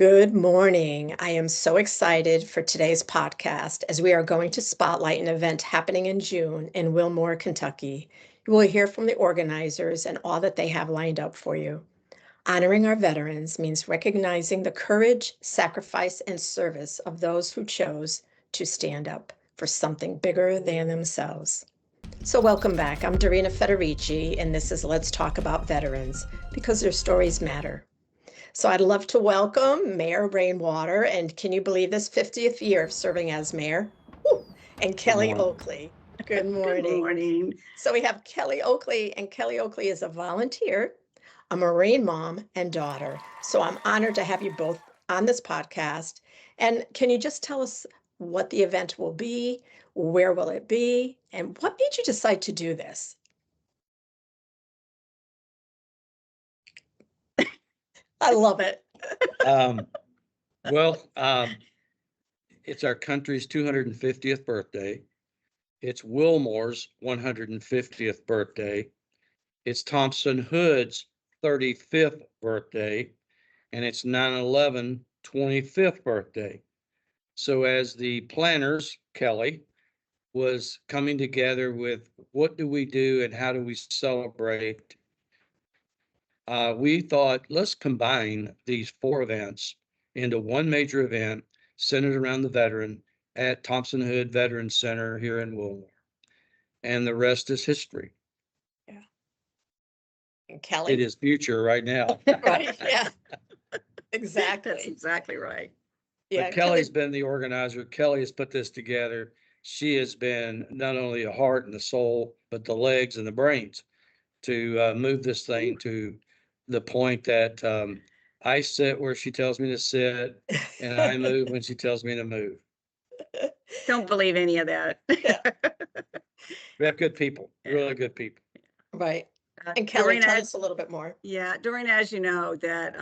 Good morning. I am so excited for today's podcast as we are going to spotlight an event happening in June in Wilmore, Kentucky. You will hear from the organizers and all that they have lined up for you. Honoring our veterans means recognizing the courage, sacrifice, and service of those who chose to stand up for something bigger than themselves. So welcome back. I'm Dorina Federici, and this is Let's Talk About Veterans, because their stories matter. So I'd love to welcome Mayor Rainwater, and can you believe this 50th year of serving as mayor? Woo! And Kellie Oakley. Good morning. Good morning. So we have Kellie Oakley, and Kellie Oakley is a volunteer, a Marine mom, and daughter. So I'm honored to have you both on this podcast. And can you just tell us what the event will be, where will it be, and what made you decide to do this? I love it. Well, it's our country's 250th birthday. It's Wilmore's 150th birthday. It's Thompson Hood's 35th birthday, and it's 9/11 25th birthday. So as the planners, Kellie, was coming together with what do we do and how do we celebrate, we thought, let's combine these four events into one major event centered around the veteran at Thompson Hood Veterans Center here in Wilmore. And the rest is history. Yeah. And Kellie? It is future right now. Right, yeah. Exactly. That's exactly right. Yeah, But Kellie's been the organizer. Kellie has put this together. She has been not only the heart and the soul, but the legs and the brains to move this thing to the point that I sit where she tells me to sit, and I move when she tells me to move. Don't believe any of that. We have good people, really good people. Right. And Kellie, Dorina, tell us a little bit more. Yeah, Dorina, as you know, that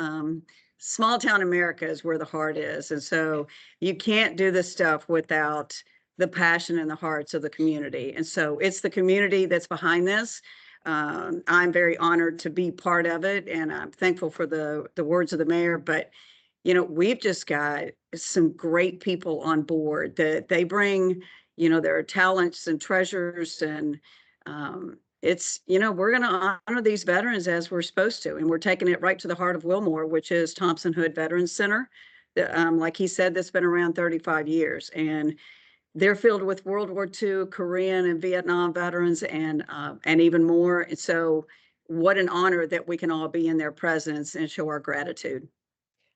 small town America is where the heart is. And so you can't do this stuff without the passion and the hearts of the community. And so it's the community that's behind this. I'm very honored to be part of it, and I'm thankful for the words of the mayor. But we've just got some great people on board that they bring, their talents and treasures, and we're going to honor these veterans as we're supposed to, and we're taking it right to the heart of Wilmore, which is Thompson Hood Veterans Center. Like he said, that's been around 35 years, and they're filled with World War II, Korean, and Vietnam veterans, and even more. And so, what an honor that we can all be in their presence and show our gratitude.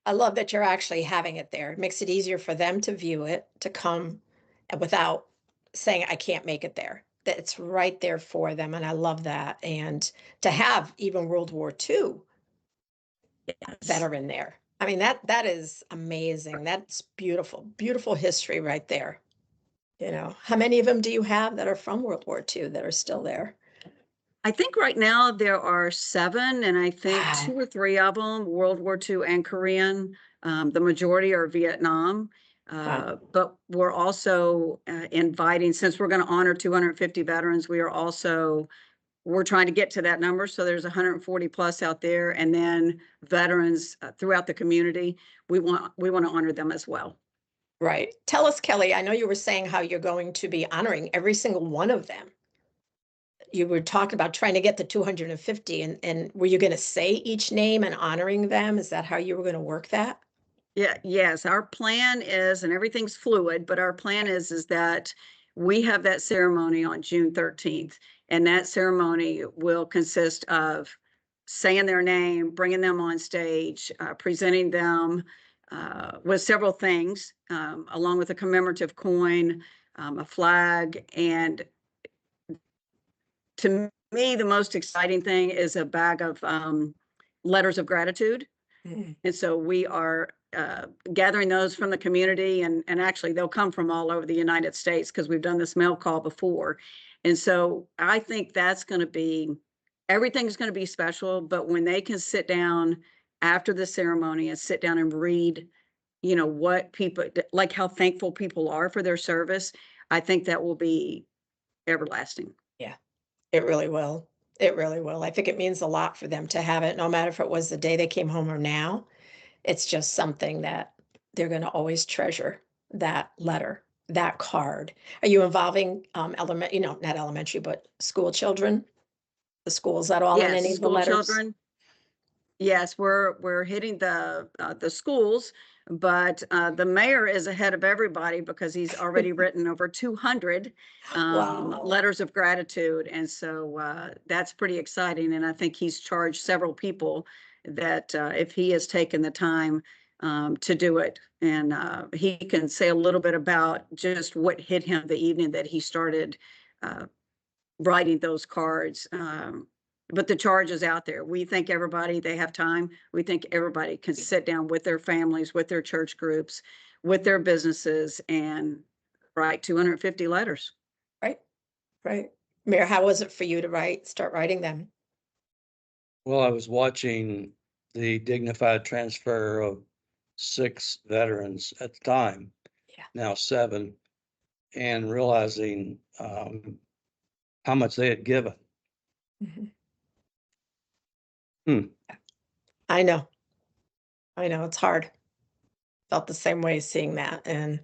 I love that you're actually having it there. It makes it easier for them to view it, to come without saying, I can't make it there. That it's right there for them. And I love that. And to have even World War II veteran there. I mean, that is amazing. That's beautiful, beautiful history right there. How many of them do you have that are from World War II that are still there? I think right now there are 7, and I think 2 or 3 of them, World War II and Korean. The majority are Vietnam. But we're also inviting, since we're going to honor 250 veterans, we're trying to get to that number. So there's 140 plus out there, and then veterans throughout the community. We want to honor them as well. Right. Tell us, Kellie, I know you were saying how you're going to be honoring every single one of them. You were talking about trying to get the 250, and were you going to say each name and honoring them? Is that how you were going to work that? Yeah, yes. Our plan is, and everything's fluid, but our plan is that we have that ceremony on June 13th, and that ceremony will consist of saying their name, bringing them on stage, presenting them with several things, along with a commemorative coin, a flag, and to me, the most exciting thing is a bag of letters of gratitude. Mm-hmm. And so we are gathering those from the community, and actually they'll come from all over the United States because we've done this mail call before. And so I think everything's going to be special, but when they can sit down after the ceremony and sit down and read, what people, like how thankful people are for their service, I think that will be everlasting. Yeah, it really will. It really will. I think it means a lot for them to have it, no matter if it was the day they came home or now. it's just something that they're going to always treasure, that letter, that card. Are you involving not elementary, but school children? The schools at all in Yes, any of the school letters? children. Yes, we're hitting the schools, but the mayor is ahead of everybody because he's already written over 200 Wow. letters of gratitude, and so that's pretty exciting. And I think he's charged several people that if he has taken the time to do it, and he can say a little bit about just what hit him the evening that he started uh, writing those cards. But the charge is out there. We think everybody, they have time. We think everybody can sit down with their families, with their church groups, with their businesses, and write 250 letters. Right, right. Mayor, how was it for you to start writing them? Well, I was watching the dignified transfer of 6 veterans at the time, Yeah. now 7, and realizing how much they had given. Mhm. Hmm. I know. I know, it's hard. Felt the same way seeing that, and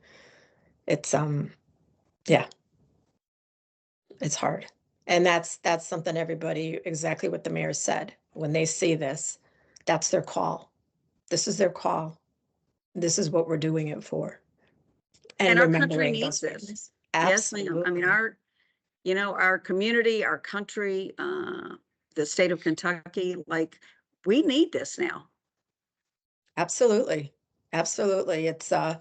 it's, yeah, it's hard. And that's something everybody, exactly what the mayor said. When they see this, that's their call. This is their call. This is what we're doing it for. And And our country remembering needs those this. families. Yes, ma'am. I mean, Absolutely. our community, our country, the state of Kentucky, like, we need this now. Absolutely. Absolutely. It's a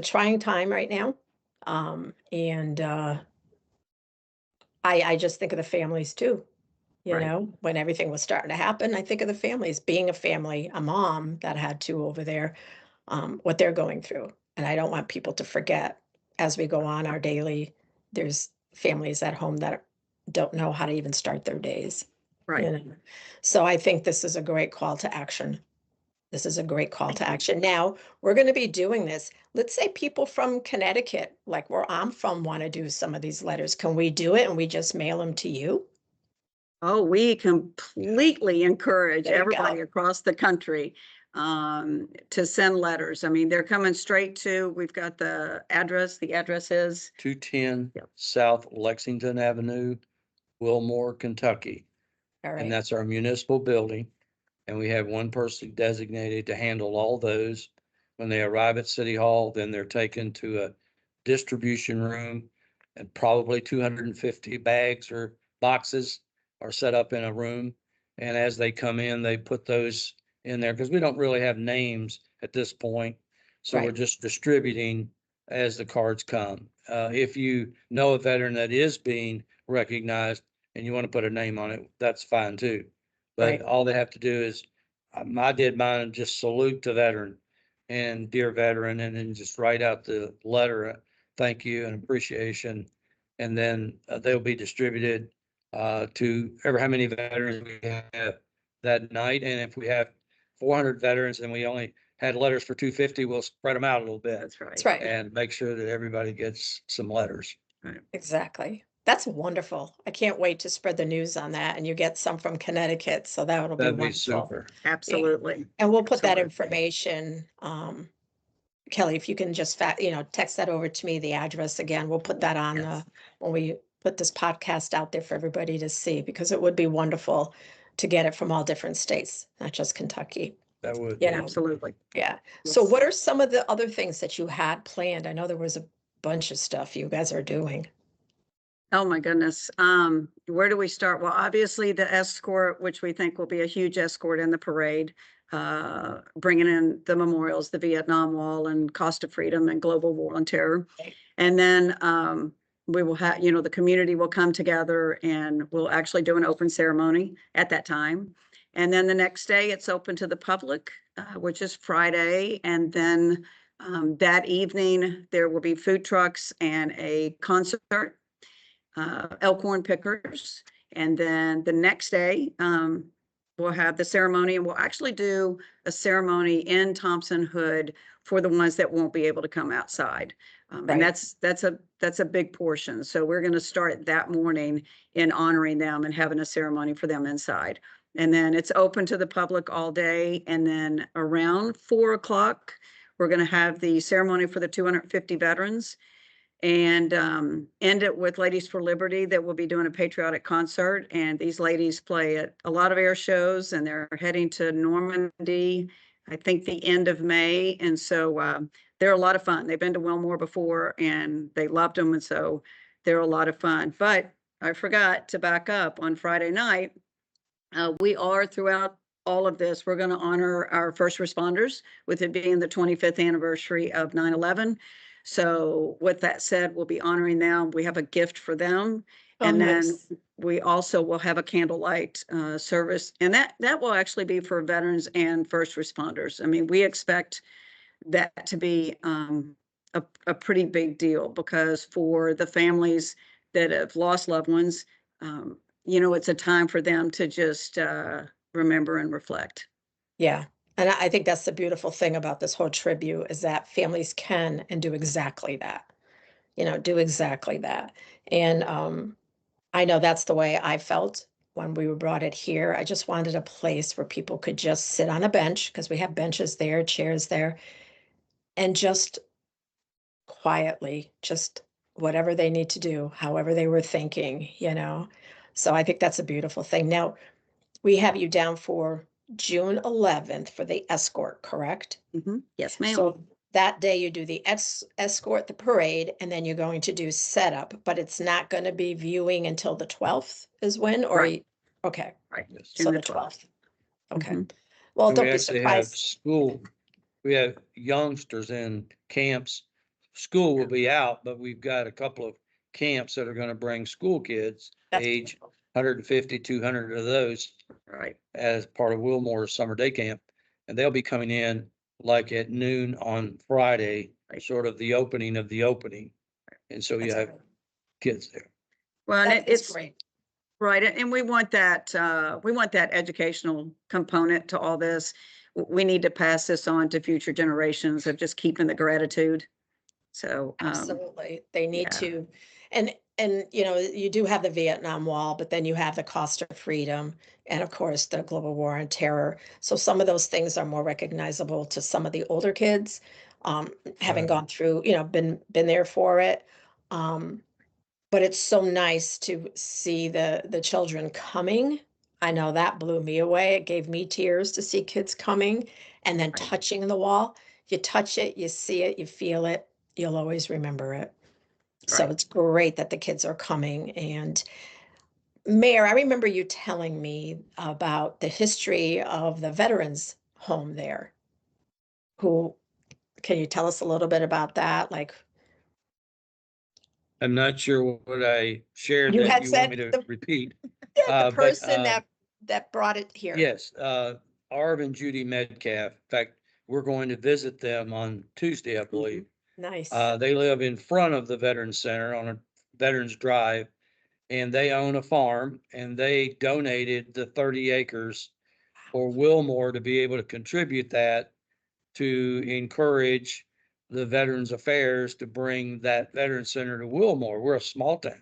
trying time right now. And I just think of the families too. Right. When everything was starting to happen, I think of the families, being a family, a mom that had 2 over there, what they're going through. And I don't want people to forget as we go on our daily, there's families at home that don't know how to even start their days. Right. So I think this is a great call to action. This is a great call to action. Now, we're going to be doing this. Let's say people from Connecticut, like where I'm from, want to do some of these letters. Can we do it and we just mail them to you? Oh, we completely encourage There you everybody go. across the country to send letters. I mean, they're coming straight to, we've got the address. The address is, 210 Yep. South Lexington Avenue, Wilmore, Kentucky. All And right. that's our municipal building. And we have one person designated to handle all those. When they arrive at City Hall, then they're taken to a distribution room, and probably 250 bags or boxes are set up in a room. And as they come in, they put those in there because we don't really have names at this point. So we're Right. just distributing as the cards come. If you know a veteran that is being recognized and you want to put a name on it, that's fine too. But Right. all they have to do is, I did mine and just salute the veteran and dear veteran, and then just write out the letter, thank you and appreciation. And then they'll be distributed to ever how many veterans we have that night. And if we have 400 veterans and we only had letters for 250, we'll spread them out a little bit that's right. That's right. and make sure that everybody gets some letters. Exactly. That's wonderful. I can't wait to spread the news on that. And you get some from Connecticut, so that'll be That'd be wonderful. super. Absolutely. And we'll put that Absolutely. information, Kelly, if you can just text that over to me, the address again, we'll put that on Yes. when we put this podcast out there for everybody to see, because it would be wonderful to get it from all different states, not just Kentucky. That would You be. know, Absolutely. yeah. So Yes. what are some of the other things that you had planned? I know there was a bunch of stuff you guys are doing. Oh, my goodness. Where do we start? Well, obviously the escort, which we think will be a huge escort in the parade, bringing in the memorials, the Vietnam Wall and Cost of Freedom and Global War on Terror. Right. And then we will have, the community will come together and we'll actually do an open ceremony at that time. And then the next day it's open to the public, which is Friday. And then that evening there will be food trucks and a concert, elkhorn pickers. And then the next day, we'll have the ceremony, and we'll actually do a ceremony in Thompson Hood for the ones that won't be able to come outside. And Right. that's a big portion. So we're going to start that morning in honoring them and having a ceremony for them inside. And then it's open to the public all day. And then around 4 o'clock, we're going to have the ceremony for the 250 veterans and end it with Ladies for Liberty that will be doing a patriotic concert. And these ladies play at a lot of air shows, and they're heading to Normandy, I think the end of May. And so they're a lot of fun. They've been to Wilmore before and they loved them. And so they're a lot of fun. But I forgot to back up on Friday night. We are throughout all of this, we're going to honor our first responders with it being the 25th anniversary of 9/11. So with that said, we'll be honoring them. We have a gift for them. Oh, And then nice. we also will have a candlelight service. And that will actually be for veterans and first responders. I mean, we expect that to be a pretty big deal, because for the families that have lost loved ones, it's a time for them to just remember and reflect. Yeah. And I think that's the beautiful thing about this whole tribute is that families can and do exactly that, do exactly that. And I know that's the way I felt when we brought it here. I just wanted a place where people could just sit on a bench, because we have benches there, chairs there, and just quietly, just whatever they need to do, however they were thinking. So I think that's a beautiful thing. Now, we have you down for June 11th for the escort, correct? Yes, ma'am. So that day you do the escort, the parade, and then you're going to do setup, but it's not going to be viewing until the 12th is when, or? Right. Okay, Right. Yes. so June the the 12th. 12th. Okay. Mhm. Well, And we don't be actually have surprised. we have youngsters in camps. School will be out, but we've got a couple of camps that are going to bring school kids, That's age beautiful. 150, 200 of those Right. as part of Wilmore's summer day camp. And they'll be coming in like at noon on Friday, Right. sort of the opening of the opening. And so you That's have great. kids there. Well, and That's it's great. right. And we want that educational component to all this. We need to pass this on to future generations of just keeping the gratitude. So, Absolutely. They need yeah. to. And you do have the Vietnam Wall, but then you have the cost of freedom and of course the global war on terror. So some of those things are more recognizable to some of the older kids, having Right. gone through, been there for it. Um, but it's so nice to see the children coming. I know that blew me away. It gave me tears to see kids coming and then Right. touching the wall. You touch it, you see it, you feel it, you'll always remember it. So Right. it's great that the kids are coming. And Mayor, I remember you telling me about the history of the veterans home there. Who, can you tell us a little bit about that? Like, I'm not sure what I shared you that had you want me said to the repeat. the But person that brought it here. yes, Arv and Judy Metcalf. In fact, we're going to visit them on Tuesday, I believe. Nice. They live in front of the Veterans Center on a Veterans Drive, and they own a farm, and they donated the 30 acres for Wilmore to be able to contribute that to encourage the Veterans Affairs to bring that Veterans Center to Wilmore. We're a small town,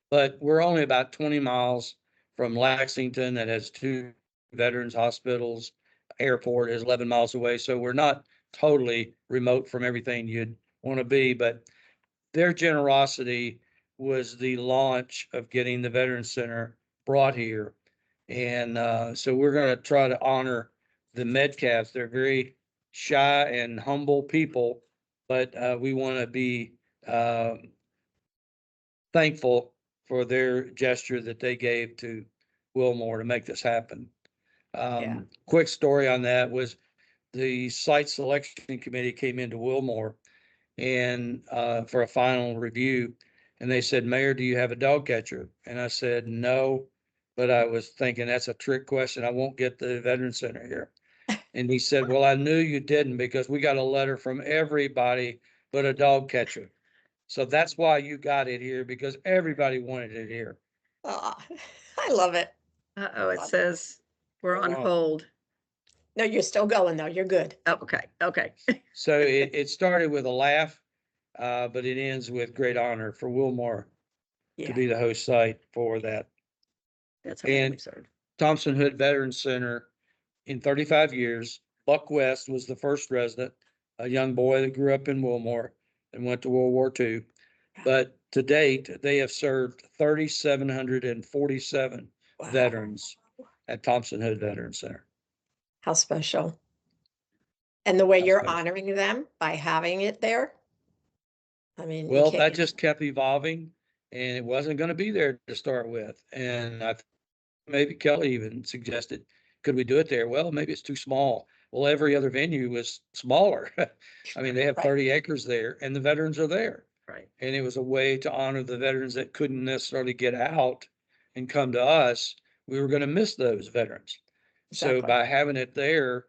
but we're only about 20 miles from Lexington that has two veterans hospitals. Airport is 11 miles away, so we're not totally remote from everything you'd want to be, but their generosity was the launch of getting the Veterans Center brought here. And so we're going to try to honor the Metcalfs. They're very shy and humble people, but we want to be thankful for their gesture that they gave to Wilmore to make this happen. Yeah. Quick story on that was the site selection committee came into Wilmore and for a final review. And they said, Mayor, do you have a dog catcher? And I said, no, but I was thinking that's a trick question. I won't get the Veterans Center here. And he said, well, I knew you didn't because we got a letter from everybody but a dog catcher. So that's why you got it here, because everybody wanted it here. Oh, I love it. Uh-oh, it Love it. says we're on hold. No, you're still going though. You're good. Oh, okay. Okay. So it started with a laugh, but it ends with great honor for Wilmore to Yeah. be the host site for that. That's our family And served. Thompson Hood Veterans Center in 35 years. Buck West was the first resident, a young boy that grew up in Wilmore and went to World War II. But to date, they have served 3,747 Wow. veterans at Thompson Hood Veterans Center. How special. And the way How you're special. honoring them by having it there. I mean, you Well, that can't, just kept evolving, and it wasn't going to be there to start with. And maybe Kelly even suggested, could we do it there? Well, maybe it's too small. Well, every other venue was smaller. I mean, they have Right. 30 acres there, and the veterans are there. Right. And it was a way to honor the veterans that couldn't necessarily get out and come to us. We were going to miss those veterans. So Exactly. by having it there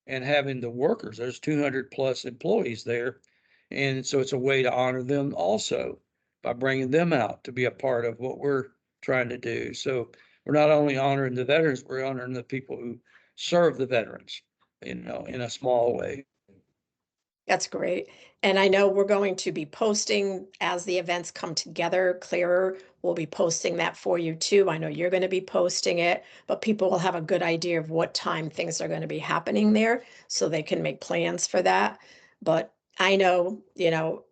and having the workers, there's 200 plus employees there. And so it's a way to honor them also by bringing them out to be a part of what we're trying to do. So we're not only honoring the veterans, we're honoring the people who serve the veterans, in a small way. That's great. And I know we're going to be posting as the events come together clearer. We'll be posting that for you too. I know you're going to be posting it, but people will have a good idea of what time things are going to be happening there so they can make plans for that. But I know,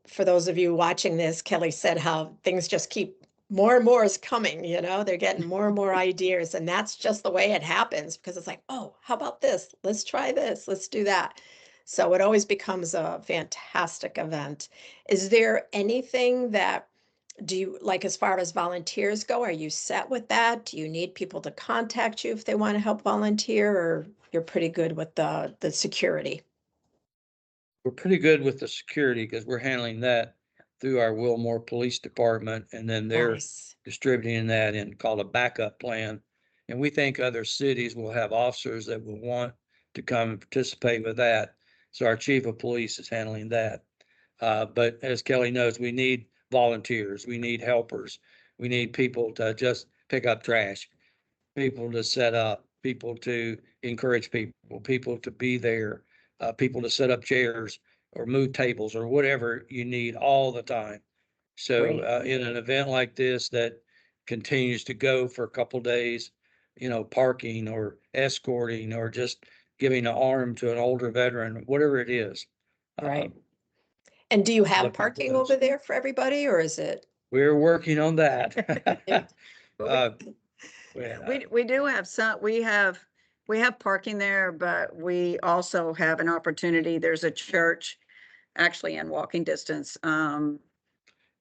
for those of you watching this, Kelly said how things just keep more and more is coming, they're getting more and more ideas. And that's just the way it happens because it's like, oh, how about this? Let's try this. Let's do that. So it always becomes a fantastic event. Is there anything that do you like as far as volunteers go? Are you set with that? Do you need people to contact you if they want to help volunteer, or you're pretty good with the security? We're pretty good with the security because we're handling that through our Wilmore Police Department, and then they're Nice. distributing that in called a backup plan. And we think other cities will have officers that will want to come and participate with that. So our chief of police is handling that. But as Kelly knows, we need volunteers, we need helpers, we need people to just pick up trash, people to set up, people to encourage people to be there, people to set up chairs or move tables or whatever you need all the time. So Great. in an event like this that continues to go for a couple days, parking or escorting or just giving an arm to an older veteran, whatever it is. Right. And do you have Looking for parking those. over there for everybody, or is it? We're working on that. Uh, We do have we have parking there, but we also have an opportunity. There's a church actually in walking distance. The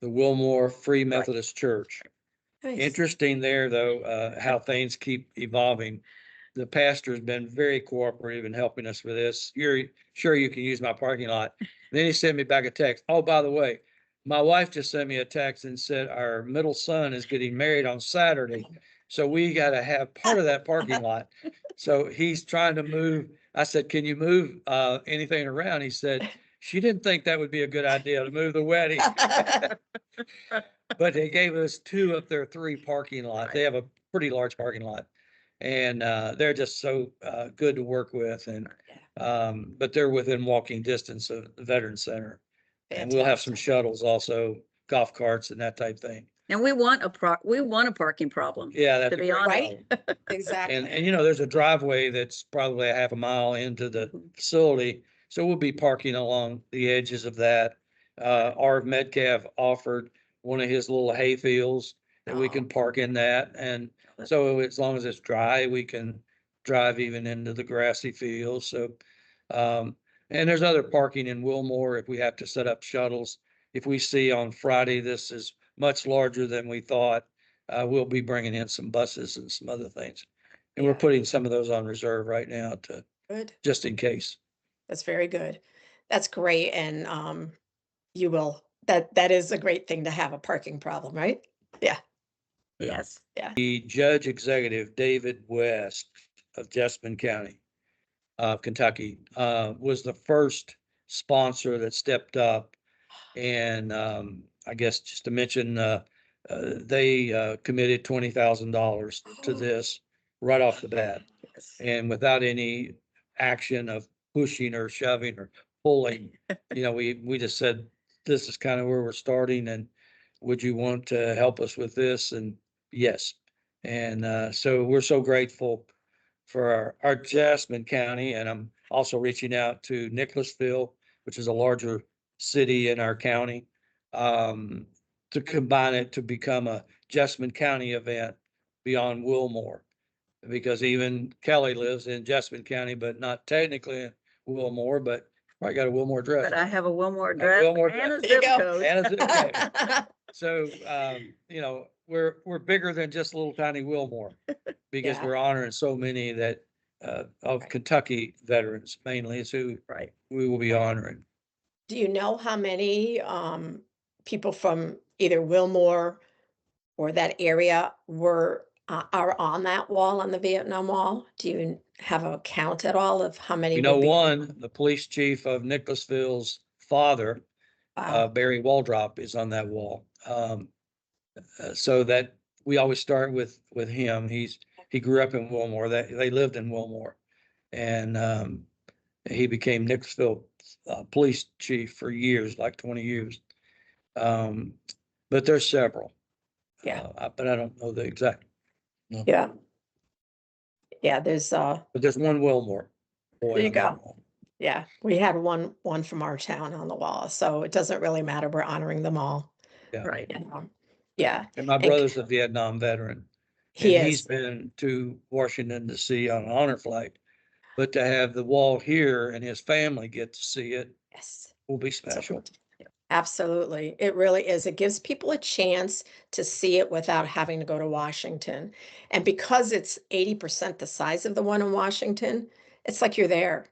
Wilmore Free Methodist Church. Nice. Interesting there, though, how things keep evolving. The pastor's been very cooperative in helping us with this. You're sure you can use my parking lot. Then he sent me back a text. Oh, by the way, my wife just sent me a text and said our middle son is getting married on Saturday. So we got to have part of that parking lot. So he's trying to move. I said, can you move anything around? He said, she didn't think that would be a good idea to move the wedding. But they gave us 2 of their 3 parking lots. They have a pretty large parking lot. And they're just so good to work with. And but they're within walking distance of the Veterans Center. And we'll have some shuttles also, golf carts and that type thing. And we want a parking problem. Yeah, that's To a be great honest. Right? Exactly. And there's a driveway that's probably a half a mile into the facility. So we'll be parking along the edges of that. Arv Metcalf offered one of his little hay fields that we can park in that. And so as long as it's dry, we can drive even into the grassy fields. So, and there's other parking in Wilmore if we have to set up shuttles. If we see on Friday, this is much larger than we thought, we'll be bringing in some buses and some other things. And we're Yeah. putting some of those on reserve right now Good. just in case. That's very good. That's great. And that is a great thing to have a parking problem, right? Yeah. Yes. Yeah. The judge executive, David West of Jessamine County, Kentucky, was the first sponsor that stepped up. And I guess just to mention, they committed $20,000 to this right off the bat. Yes. And without any action of pushing or shoving or pulling, we just said, this is kind of where we're starting, and would you want to help us with this? And yes, And so we're so grateful for our Jasmine County, and I'm also reaching out to Nicholasville, which is a larger city in our county, to combine it to become a Jasmine County event beyond Wilmore. Because even Kelly lives in Jasmine County, but not technically in Wilmore, but I got a Wilmore address. But I have a Wilmore A address Wilmore and a address. There you zip go. code. And a zip code. So, we're bigger than just little tiny Wilmore, because Yeah. we're honoring so many that, of Right. Kentucky veterans mainly is who Right. we will be honoring. Do you know how many people from either Wilmore or that area are on that wall, on the Vietnam Wall? Do you have a count at all of how many You know, would be? the police chief of Nicholasville's father, Wow. Barry Waldrop, is on that wall. So that we always start with him. He grew up in Wilmore. They lived in Wilmore, and he became Nicholasville police chief for years, like 20 years. But there's several. Yeah. But I don't know the exact. No. Yeah. Yeah, But there's one Wilmore boy there you on that go. wall. Yeah, we had one from our town on the wall, so it doesn't really matter. We're honoring them all. Yeah. Right. You know? Yeah, And my and brother's a Vietnam veteran, he and he's is. been to Washington DC on an honor flight. But to have the wall here and his family get to see it Yes. will be So special. absolutely. It really is. It gives people a chance to see it without having to go to Washington. And because it's 80% the size of the one in Washington, it's like you're there.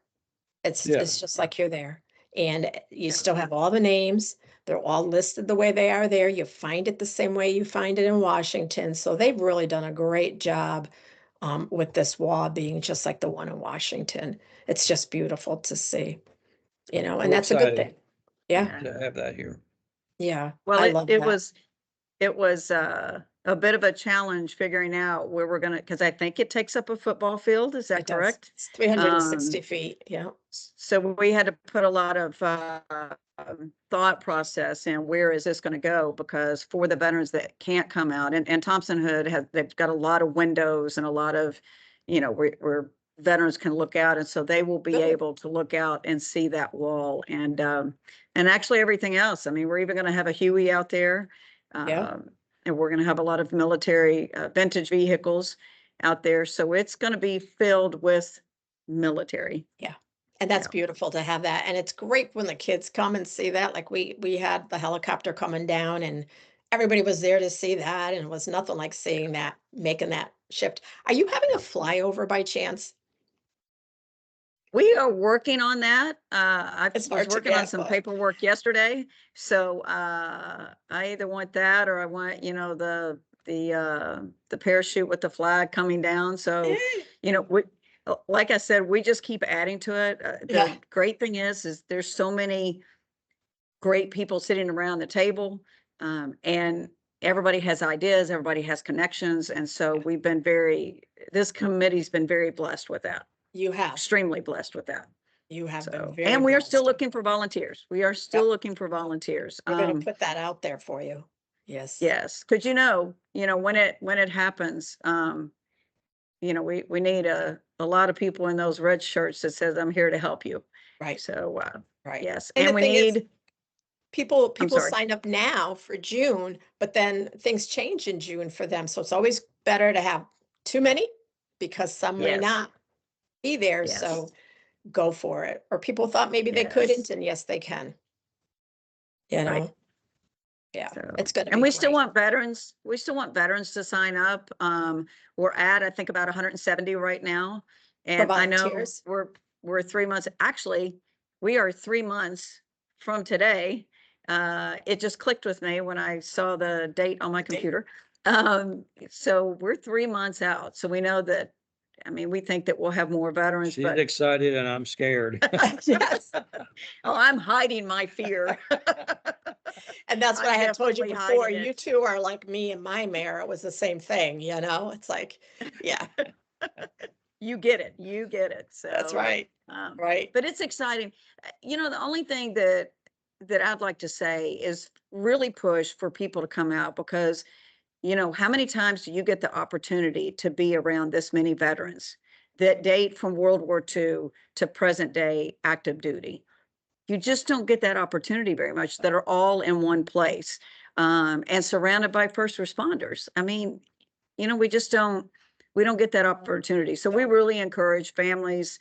Yeah. It's just like you're there. And you Yeah. still have all the names. They're all listed the way they are there. You find it the same way you find it in Washington. So they've really done a great job with this wall being just like the one in Washington. It's just beautiful to see, and We're that's a good excited thing. Yeah, Yeah. to have that here. yeah. Well, I it, love it that. was, it was a bit of a challenge figuring out where we're gonna, because I think it takes up a football field. Is that It does. correct? It's 360 feet. Yeah. So we had to put a lot of thought process in where is this going to go, because for the veterans that can't come out, and Thompson Hood has, they've got a lot of windows and a lot of, where veterans can look out, and so they will be Good. able to look out and see that wall, and actually everything else. I mean, we're even going to have a Huey out there. Yeah. And we're going to have a lot of military vintage vehicles out there, so it's going to be filled with military. Yeah. And that's Yeah. beautiful to have that. And it's great when the kids come and see that. Like we had the helicopter coming down and everybody was there to see that. And it was nothing like seeing that, making that shift. Are you having a flyover by chance? We are working on that. I It's was hard to working on get, some but paperwork yesterday. So I either want that or I want, the parachute with the flag coming down. So, we, like I said, we just keep adding to it. Yeah. The great thing is there's so many great people sitting around the table, and everybody has ideas, everybody has connections. And so this committee's been very blessed with that, you have. extremely blessed with that. You have been So, very and we are still blessed. looking for volunteers. We are still looking for volunteers. We're going to put that out there for you. Yes. Yes, because when it happens, we need a lot of people in those red shirts that says, "I'm here to help you." Right. So, Right. yes, And and the we thing is, need. people sorry. sign up now for June, but then things change in June for them. So it's always better to have too many because some may Yes. not be there. Yes. So go for it. Or people thought maybe they Yes. couldn't, and yes, they can. Right. Yeah, So, it's gonna and be we still great. want veterans. We still want veterans to sign up. We're at, I think, about 170 right now, and I know volunteers? we're 3 months. Actually, we are 3 months from today. It just clicked with me when I saw the date on my computer. So we're 3 months out. So we know that. I mean, we think that we'll have more veterans, She's but excited and I'm scared. Yes. oh, I'm hiding my fear. And that's what I'm I had told you definitely before. hiding it. You two are like me and my mayor. It was the same thing, It's like, yeah, You get it. You get it. So that's right. Right. But it's exciting. The only thing that I'd like to say is really push for people to come out, because you know, how many times do you get the opportunity to be around this many veterans that date from World War II to present day active duty? You just don't get that opportunity very much, that are all in one place, and surrounded by first responders. I mean, you know, we don't get that opportunity. So we really encourage families,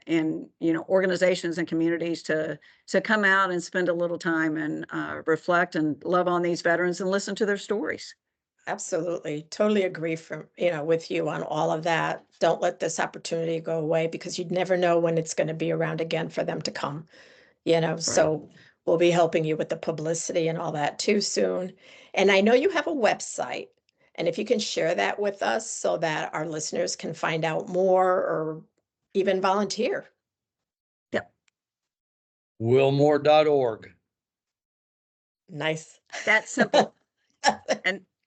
and, you know, organizations and communities to come out and spend a little time and reflect and love on these veterans and listen to their stories. Absolutely. Totally agree with you on all of that. Don't let this opportunity go away because you'd never know when it's going to be around again for them to come. Right. So we'll be helping you with the publicity and all that too soon. And I know you have a website. And if you can share that with us so that our listeners can find out more or even volunteer. Yep. Wilmore.org. Nice. That's simple.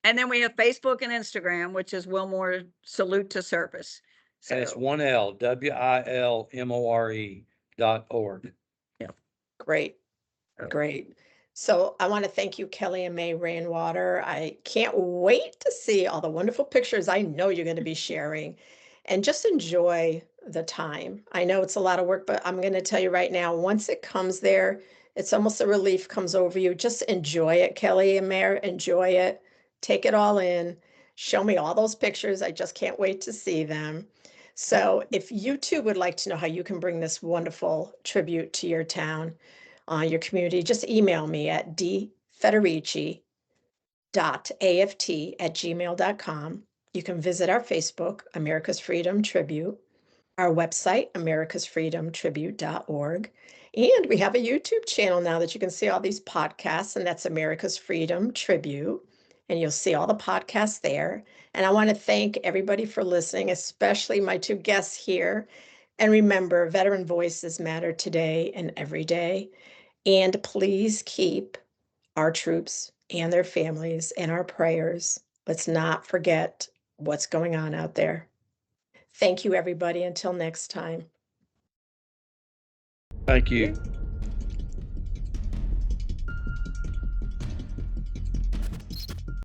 And then we have Facebook and Instagram, which is Wilmore Salute to Service. And it's So, one L, WILMORE.org. Great. Great. So I want to thank you, Kelly and May Rainwater. I can't wait to see all the wonderful pictures I know you're going to be sharing and just enjoy the time. I know it's a lot of work, but I'm going to tell you right now, once it comes there, it's almost a relief comes over you. Just enjoy it, Kelly and Mayor. Enjoy it. Take it all in. Show me all those pictures. I just can't wait to see them. So if you too would like to know how you can bring this wonderful tribute to your town, your community, just email me at dfederici.aft@gmail.com. You can visit our Facebook, America's Freedom Tribute, our website, americasfreedomtribute.org. And we have a YouTube channel now that you can see all these podcasts, and that's America's Freedom Tribute. And you'll see all the podcasts there. And I want to thank everybody for listening, especially my two guests here. And remember, veteran voices matter today and every day. And please keep our troops and their families in our prayers. Let's not forget what's going on out there. Thank you, everybody. Until next time. Thank you.